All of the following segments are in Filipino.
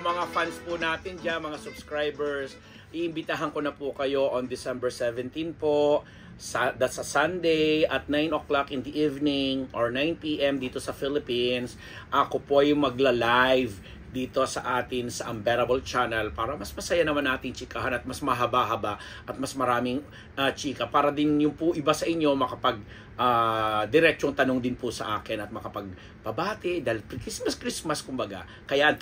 mga fans po natin dyan, mga subscribers, iimbitahan ko na po kayo on December 17 po. That's a Sunday at 9 o'clock in the evening or 9 p.m. dito sa Philippines. Ako po yung magla-live dito sa atin sa Unbearable Channel para mas masaya naman natin chikahan at mas mahaba-haba at mas maraming chika para din yung po iba sa inyo makapag diretsong tanong din po sa akin at makapagpabati dahil Christmas kumbaga. Kaya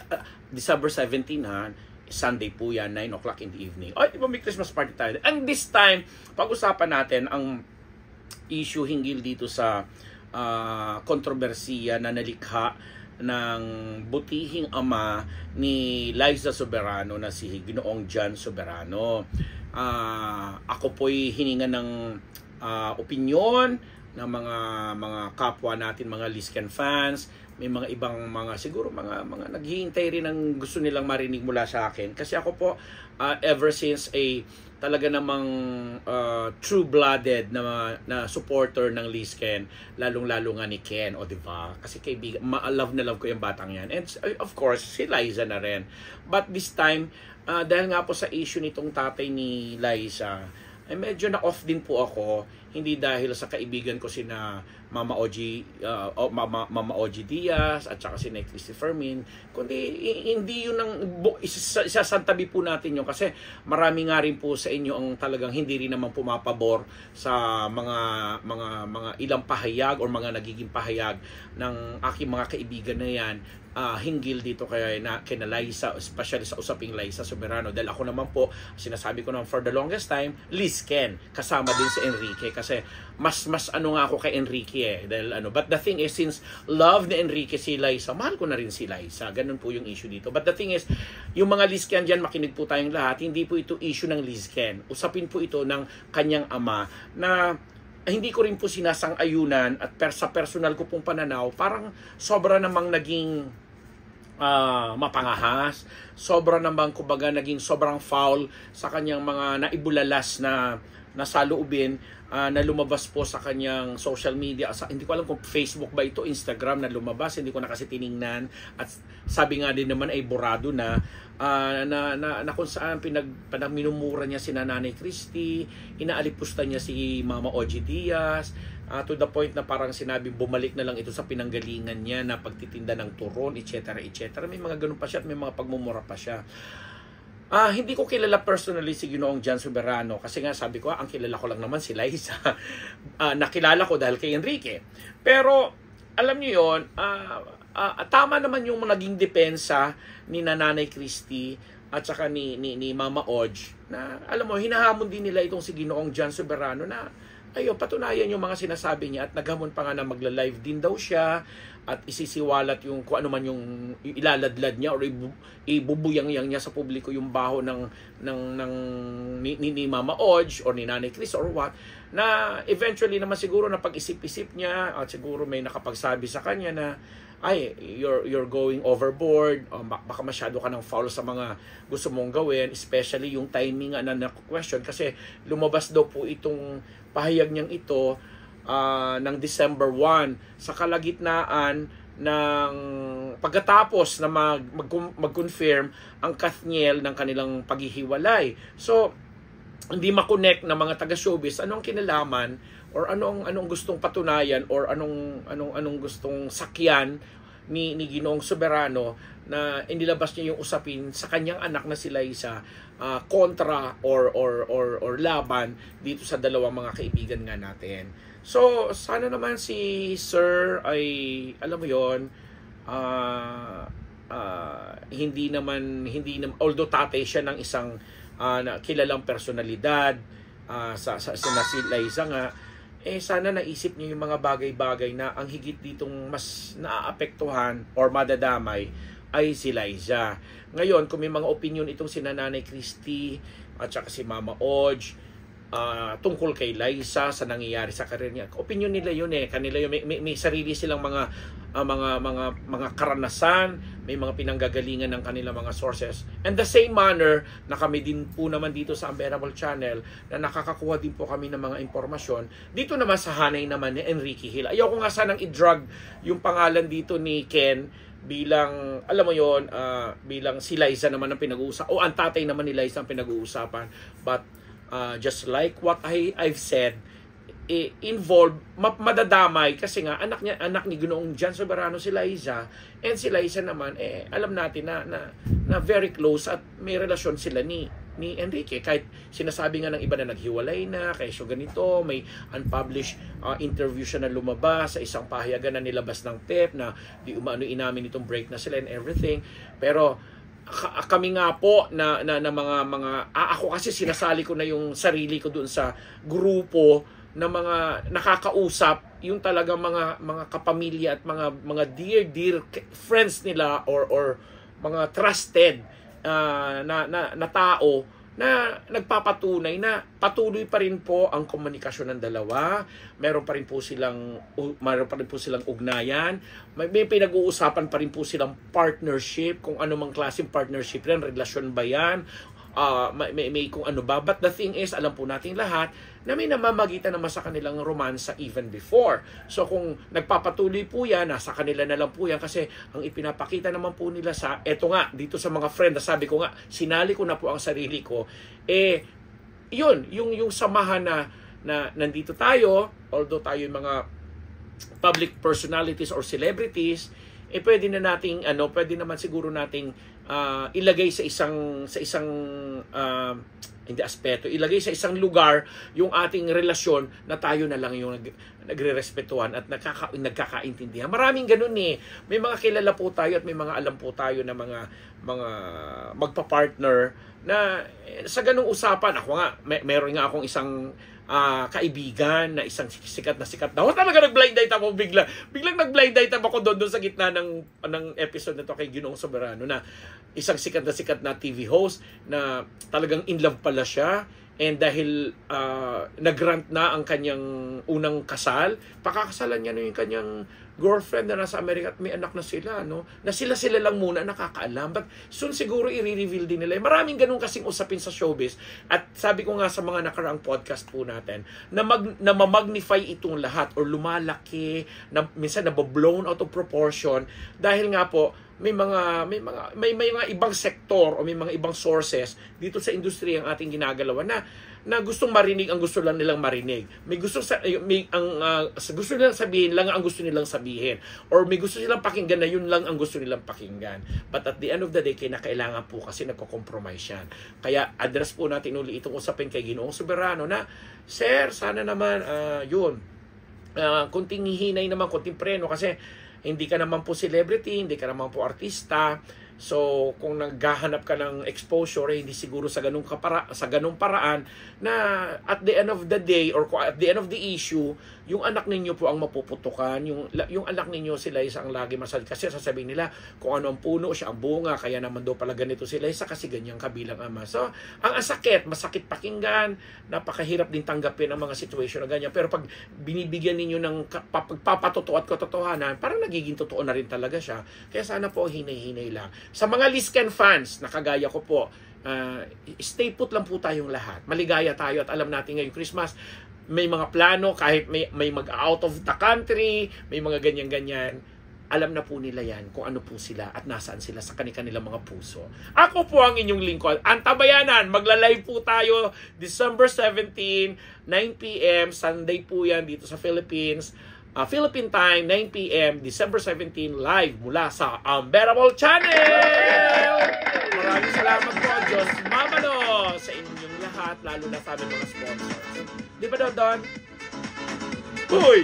December 17 ha, Sunday po yan, 9 o'clock in the evening. Ay, iba may Christmas party tayo. And this time, pag-usapan natin ang issue hinggil dito sa kontrobersiya na nalikha ng butihing ama ni Liza Soberano na si Ginoong Jan Soberano. Ako po'y hininga ng opinyon ng mga kapwa natin, mga Lizken fans. May mga ibang mga siguro mga naghihintay rin ng gusto nilang marinig mula sa akin. Kasi ako po ever since talaga namang true-blooded na supporter ng Lizken, lalong-lalo nga ni Ken, o diba? Kasi kaibigan, love na love ko yung batang yan. And of course, si Liza na rin. But this time, dahil nga po sa issue nitong tatay ni Liza, ay medyo na-off din po ako. Hindi dahil sa kaibigan ko sina Mama Ogie Diaz at saka si Christy Fermin, kundi hindi yun ang isasantabi po natin yun kasi marami nga rin po sa inyo ang talagang hindi rin naman pumapabor sa mga ilang pahayag o mga nagiging pahayag ng aking mga kaibigan na yan hinggil dito kina Liza, especially sa usaping Liza Soberano. Dahil ako naman po, sinasabi ko naman for the longest time, Lizken, kasama din si Enrique kasi mas ano nga ako kay Enrique dahil but the thing is, since love ni Enrique si Liza, mahal ko na rin si Liza. Ganun po yung issue dito. But the thing is, yung mga Lizken dyan, makinig po tayong lahat, hindi po ito issue ng Lizken. Usapin po ito ng kanyang ama na hindi ko rin po sinasang-ayunan at sa personal ko pong pananaw, parang sobra namang naging mapangahas, sobra namang kumbaga naging sobrang foul sa kanyang mga naibulalas na saloobin na lumabas po sa kanyang social media. Hindi ko alam kung Facebook ba ito, Instagram na lumabas, hindi ko na kasi tiningnan. At sabi nga din naman ay borado na kung saan minumura niya si Nanay Christy, inaalipusta niya si Mama Ogie Diaz, to the point na parang sinabi bumalik na lang ito sa pinanggalingan niya na pagtitinda ng turon, etc. etc. May mga ganun pa siya at may mga pagmumura pa siya. Hindi ko kilala personally si Ginoong Jan Soberano kasi nga sabi ko, ang kilala ko lang naman si Liza. Nakilala ko dahil kay Enrique. Pero alam niyo yon, tama naman yung naging depensa ni Nanay Christy at saka ni Mama Ogie na alam mo, hinahamon din nila itong si Ginoong Jan Soberano na patunayan yung mga sinasabi niya at naghamon pa nga na magla-live din daw siya at isisiwalat yung kung ano man yung ilaladlad niya or ibubuyang-yang niya sa publiko yung baho ni Mama Ogie or ni Nanay Chris or what, na eventually naman siguro na pag-isip-isip niya at siguro may nakapagsabi sa kanya na you're going overboard, baka masyado ka ng foul sa mga gusto mong gawin, especially yung timing na question kasi lumabas daw po itong pahayag niyang ito ng December 1 sa kalagitnaan ng pagkatapos na mag-confirm ang Kathniel ng kanilang paghihiwalay. So hindi makonect na mga taga-showbiz anong kinalaman or anong gustong patunayan or anong gustong sakyan ni Ginoong Soberano na inilabas niya yung usapin sa kanyang anak na si Liza kontra or laban dito sa dalawang mga kaibigan nga natin. So sana naman si Sir ay alam mo yon, hindi naman although tatay siya ng isang kilalang personalidad sa si Liza nga, sana naisip niyo yung mga bagay-bagay na ang higit ditong mas naaapektuhan or madadamay ay si Liza. Ngayon, kung may mga opinion itong si Nanay Christy at saka si Mama Ogie tungkol kay Liza sa nangyayari sa karir niya, opinion nila yun kanila yun, may sarili silang mga karanasan, may mga pinanggagalingan ng kanilang mga sources. And the same manner na kami din po naman dito sa Unbearable Channel na nakakakuha din po kami ng mga impormasyon dito naman sa hanay naman ni Enrique Hill. Ayoko nga sanang i-drug yung pangalan dito ni Ken bilang, alam mo yon, bilang si Liza naman ang pinag-uusapan, o ang tatay naman ni Liza ang pinag-uusapan. But just like what I've said, involved, madadamay kasi nga anak ni Ginoong Jan Soberano si Liza, and si Liza naman alam natin na very close at may relasyon sila ni Enrique, kahit sinasabi nga ng iba na naghiwalay na, kaya so ganito, may unpublished interview siya na lumabas sa isang pahayagan na nilabas ng PEP na di umano inamin itong break na sila and everything. Pero kami nga po na mga ako kasi sinasali ko na yung sarili ko doon sa grupo na mga nakakausap, yung talaga mga kapamilya at mga dear friends nila or mga trusted na tao na nagpapatunay na patuloy pa rin po ang komunikasyon ng dalawa. Meron pa rin po silang ugnayan. May pinag-uusapan pa rin po silang partnership, kung ano mang klaseng partnership rin, relasyon ba yan, may kung ano ba. But the thing is, alam po natin lahat na may namamagitan naman sa kanilang romansa even before. So kung nagpapatuloy po yan, nasa kanila na lang po yan, kasi ang ipinapakita naman po nila sa, eto nga, dito sa mga friend, na sabi ko nga, sinali ko na po ang sarili ko, yun, yung samahan na nandito tayo, although tayo yung mga public personalities or celebrities, pwede na nating pwede naman siguro nating ilagay sa isang hindi aspeto, ilagay sa isang lugar yung ating relasyon na tayo na lang yung nagrerespetuhan at nagkakaintindihan. Maraming ganun eh. May mga kilala po tayo at may mga alam po tayo na mga magpa-partner na sa ganung usapan. Ako nga, meron nga akong isang kaibigan na isang sikat na talaga nag-blind date ako biglang nag-blind date ako doon sa gitna ng episode na to kay Ginoong Soberano, na isang sikat na TV host na talagang in love pala siya, and dahil nag-grant na ang kanyang unang kasal, pakakasalan niya na yung kanyang girlfriend na nasa Amerika at may anak na sila, no? Na sila lang muna nakakaalam. But soon siguro i-reveal din nila. Maraming ganun kasing usapin sa showbiz. At sabi ko nga sa mga nakaraang podcast po natin, na ma-magnify itong lahat or lumalaki, na minsan naboblown out of proportion dahil nga po may mga ibang sektor o may mga ibang sources dito sa industriya ang ating ginagalawan na gustong marinig ang gusto lang nilang marinig. May gusto gusto nilang sabihin lang ang gusto nilang sabihin, or may gusto silang pakinggan na yun lang ang gusto nilang pakinggan. But at the end of the day, kailangan po kasi nagko-compromise yan. Kaya address po natin uli itong usapin kay Ginoong Soberano na, Sir, sana naman kunting hihinay naman, kunting preno, kasi hindi ka naman po celebrity, hindi ka naman po artista. So, kung naghahanap ka ng exposure, hindi siguro sa ganung paraan na at the end of the day or at the end of the issue, yung anak ninyo po ang mapuputukan, yung anak ninyo sila isang lagi masal, kasi sasabihin nila kung ano ang puno, siya ang bunga, kaya naman daw pala ganito sila isa kasi ganyang kabilang ama. So, ang masakit pakinggan, napakahirap din tanggapin ang mga situation na ganyan. Pero pag binibigyan ninyo ng pagpapatotoo at katotohanan, parang nagiging totoo na rin talaga siya. Kaya sana po hinay-hinay lang. Sa mga Lisken fans, nakagaya ko po, stay put lang po tayong lahat. Maligaya tayo at alam natin ngayong Christmas, may mga plano, kahit may mag-out of the country, may mga ganyan-ganyan, alam na po nila yan kung ano po sila at nasaan sila sa kanilang mga puso. Ako po ang inyong lingkod, Antabayanan. Magla-live po tayo December 17, 9 p.m. Sunday po yan dito sa Philippines. Philippine time, 9 p.m. December 17, live mula sa Unbearable Channel! Maraming salamat po, Diyos Mamano, sa inyong lahat, lalo na sa aming mga sponsors. Di ba, Don? Uy!